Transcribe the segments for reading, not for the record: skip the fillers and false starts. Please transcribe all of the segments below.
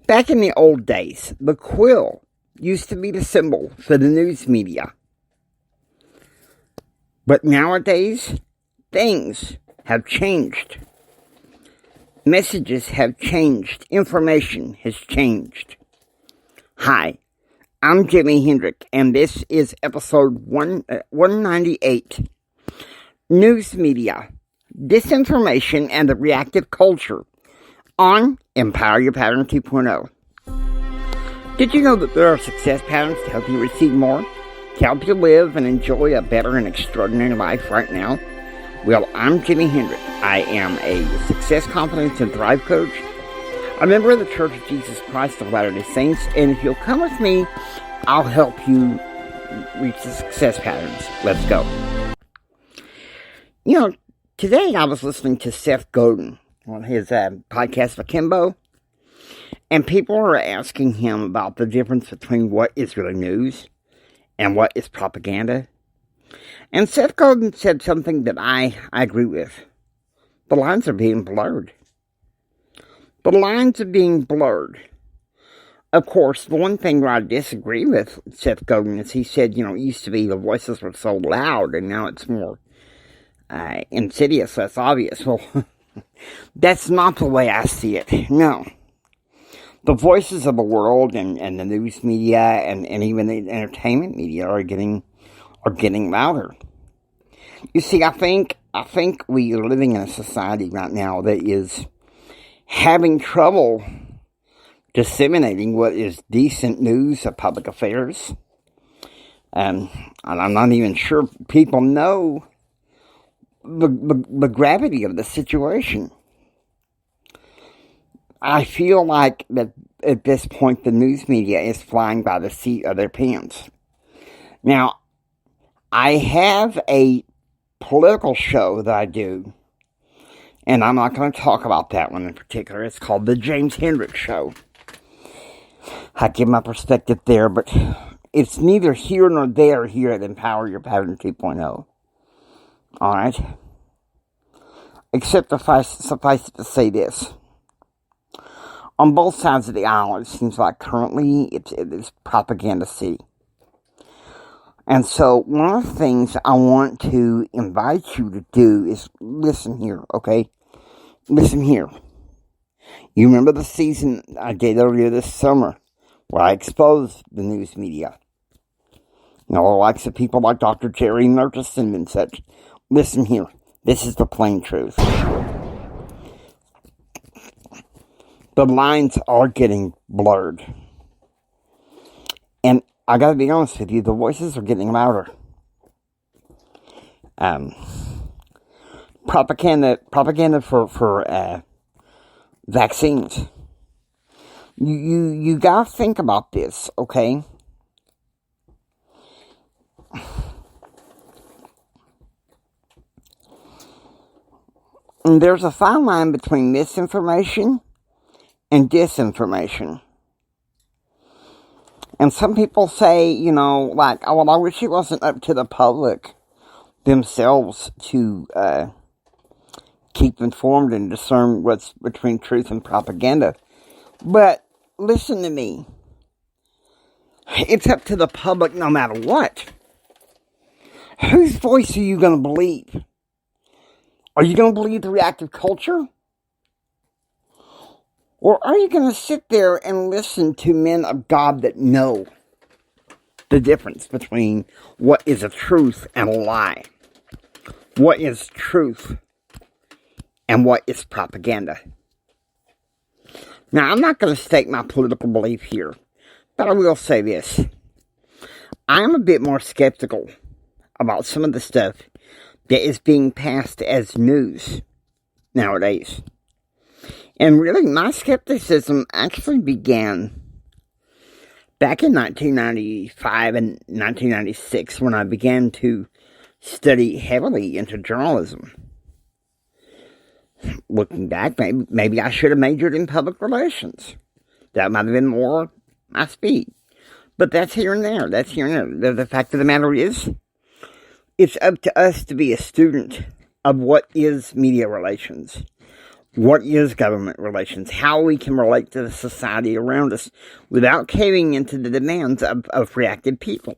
Back in the old days, the quill used to be the symbol for the news media. But nowadays, things have changed. Messages have changed. Information has changed. Hi, I'm Jimi Hendrick, and this is episode 198. News media, disinformation, and the reactive culture on Empower Your Pattern 2.0. Did you know that there are success patterns to help you receive more? To help you live and enjoy a better and extraordinary life right now? Well, I'm Jimi Hendrick. I am a success, confidence, and thrive coach, a member of the Church of Jesus Christ of Latter-day Saints, and if you'll come with me, I'll help you reach the success patterns. Let's go. You know, today I was listening to Seth Godin on his podcast Akimbo, and people are asking him about the difference between what is really news and what is propaganda. And Seth Godin said something that I agree with. The lines are being blurred. The lines are being blurred. Of course, the one thing where I disagree with Seth Godin is he said, it used to be the voices were so loud, and now it's more insidious, less obvious. Well, that's not the way I see it. No. The voices of the world and the news media and even the entertainment media are getting louder. You see, I think we are living in a society right now that is having trouble disseminating what is decent news of public affairs. And I'm not even sure people know the gravity of the situation. I feel like that at this point the news media is flying by the seat of their pants. Now, I have a political show that I do, and I'm not going to talk about that one in particular. It's called The James Hendrick Show. I give my perspective there, but it's neither here nor there here at Empower Your Pattern 2.0. Alright? Except suffice it to say this. On both sides of the aisle, it seems like currently it is propaganda city. And so, one of the things I want to invite you to do is listen here, okay? Listen here. You remember the season I did earlier this summer where I exposed the news media? The likes of people like Dr. Jerry Murchison and such. Listen here. This is the plain truth. The lines are getting blurred. And I gotta be honest with you, the voices are getting louder. Propaganda for vaccines. You gotta think about this, okay? And there's a fine line between misinformation and disinformation. And some people say, I wish it wasn't up to the public themselves to keep informed and discern what's between truth and propaganda. But listen to me. It's up to the public no matter what. Whose voice are you going to believe? Are you going to believe the reactive culture? Or are you going to sit there and listen to men of God that know the difference between what is a truth and a lie? What is truth and what is propaganda? Now, I'm not going to state my political belief here, but I will say this. I'm a bit more skeptical about some of the stuff that is being passed as news nowadays. And really, my skepticism actually began back in 1995 and 1996 when I began to study heavily into journalism. Looking back, maybe I should have majored in public relations. That might have been more my speed. But that's here and there. The fact of the matter is, it's up to us to be a student of what is media relations. what is government relations, how we can relate to the society around us without caving into the demands of reactive people.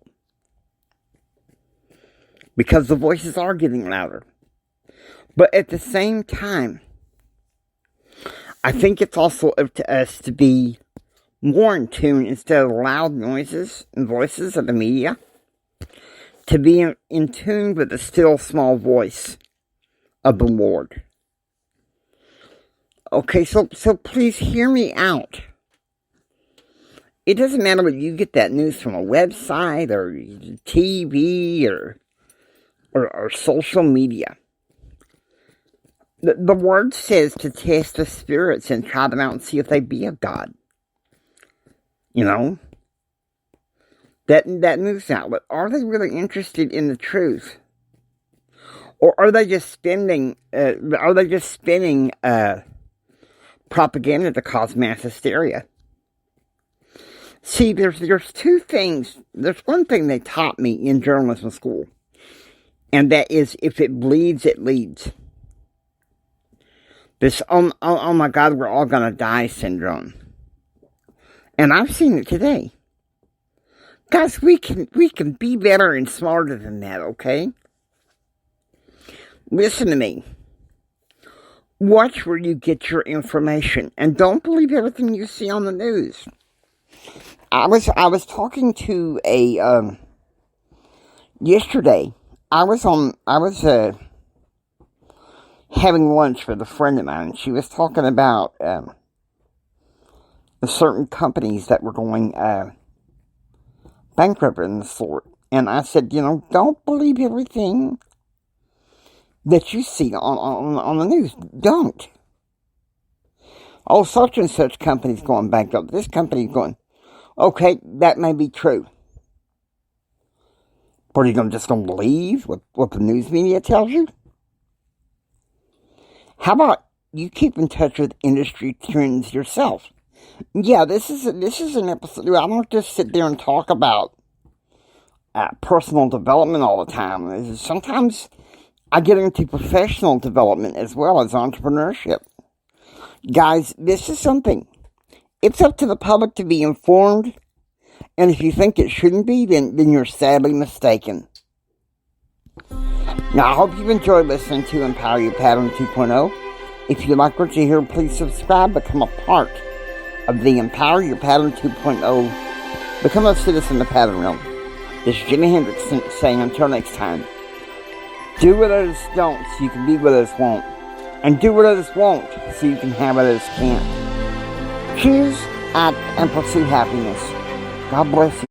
Because the voices are getting louder. But at the same time, I think it's also up to us to be more in tune, instead of loud noises and voices of the media, to be in tune with the still small voice of the Lord. Okay, so please hear me out. It doesn't matter whether you get that news from a website or TV or social media. The word says to test the spirits and try them out and see if they be of God. You know? That news outlet, are they really interested in the truth? Or are they just spinning propaganda to cause mass hysteria? See, there's two things. There's one thing they taught me in journalism school, and that is, if it bleeds, it leads. This, oh my God, we're all gonna die syndrome. And I've seen it today. Guys, we can be better and smarter than that, okay? Listen to me. Watch where you get your information, and don't believe everything you see on the news. I was talking to yesterday. I was having lunch with a friend of mine, and she was talking about certain companies that were going bankrupt and the sort. And I said, don't believe everything that you see on the news. Don't. Oh, such and such company's going bankrupt. This company's going. Okay, that may be true. But are you just going to believe what the news media tells you? How about you keep in touch with industry trends yourself? Yeah, this is an episode. I don't just sit there and talk about personal development all the time. Sometimes I get into professional development as well as entrepreneurship. Guys, this is something. It's up to the public to be informed, and if you think it shouldn't be, then you're sadly mistaken. Now, I hope you enjoyed listening to Empower Your Pattern 2.0. If you like what you hear, please subscribe, become a part of the Empower Your Pattern 2.0. Become a citizen of the pattern realm. This is Jimi Hendrix saying, until next time, do what others don't so you can be what others won't. And do what others won't so you can have what others can't. Choose, act, and pursue happiness. God bless you.